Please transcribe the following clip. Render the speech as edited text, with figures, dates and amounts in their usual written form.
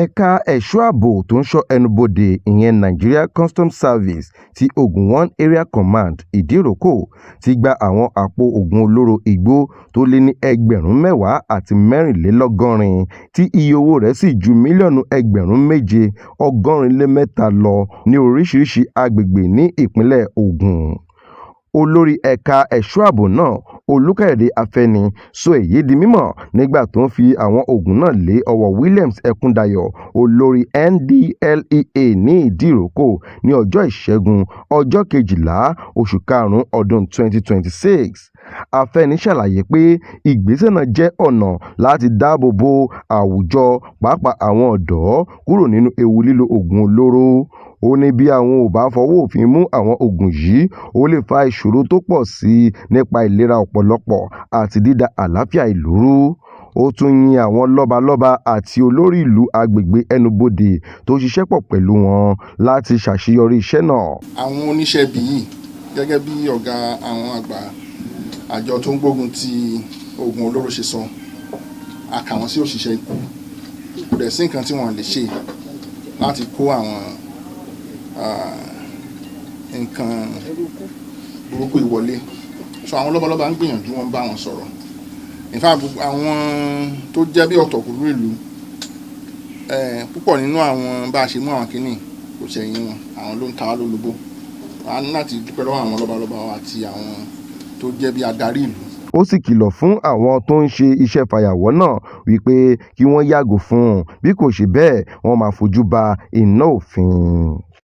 Ẹ̀ka ẹ̀ṣọ́ ààbò tó ń ṣọ́ ẹnubodè ìyẹn Nigeria Customs Service ti Ogun One Area Command Ìdíròkò ti gba àwọn àpò oògùn olóró igbó tó lé ní 10,084 tí iye owó rẹ̀ sì ju mílíọ̀nù 7,883 lọ ní oríṣiríṣi agbègbè ní ìpínlẹ̀ Ògùn. Olórí ẹ̀ka ẹ̀ṣọ́ ààbò náà, Olúkáyọ̀dé Afẹ́ni, sọ èyí di mímọ̀ nígbà tó ń fi àwọn oògùn náà lé ọwọ́ Williams Ẹkúndayọ̀, olórí NDLEA ní Ìdíròkò ní ọjọ́ Ìṣẹ́gun, ọjọ́ 12 oṣù karùn-ún ọdún 2026. Afẹ́ni ṣàlàyé pé ìgbésẹ̀ náà jẹ́ ọ̀nà láti dáàbò bo àwùjọ pàápàá àwọn ọ̀dọ́ kúrò nínú ewu lílo oògùn olóró. Ó ní bí àwọn ò bá fọwọ́ òfin mú àwọn oògùn yìí, ó lè fa ìṣòro tó pọ̀ sí i nípa ìlera ọ̀pọ̀lọpọ̀ àti dídá àlàáfíà ìlú rú. Ó tún yin àwọn lọ́balọ́ba àti olórí ìlú agbègbè ẹnubodè tó ṣiṣẹ́ pọ̀ pẹ̀lú wọn láti ṣàṣeyọrí iṣẹ́ náà. Àwọn oníṣẹ́ ibi yìí gẹ́gẹ́ bí ọ̀gá àwọn àgbà àjọ tó ń gbógun ti oògùn olóró ṣe sọ, a kà wọ́n sí òṣìṣẹ́ ikú. Kò dẹ̀ sí nǹkan tí wọ́n lè ṣe láti kó àwọn nǹkan burúkú ìwọlé. So àwọn lọ́balọ́ba ń gbìyànjú, wọ́n bá wọn sọ̀rọ̀. In fact, àwọn tó jẹ́ bí ọ̀tọ̀kùlú ìlú, púpọ̀ nínú àwọn bá a ṣe mú àwọn kìíní kò ṣẹ̀yìn wọn, àwọn ló ń ta wá lólobó. A ní láti dúpẹ́ lọ́wọ́ àwọn lọ́balọ́ba àti àwọn tó jẹ́ bí adarí ìlú. Ó sì kìlọ̀ fún àwọn tó ń ṣe iṣẹ́ fàyàwọ́ náà wípé kí wọ́n yàgò fún un, bí kò ṣe bẹ́ẹ̀ wọ́n máa fojú ba iná òfin.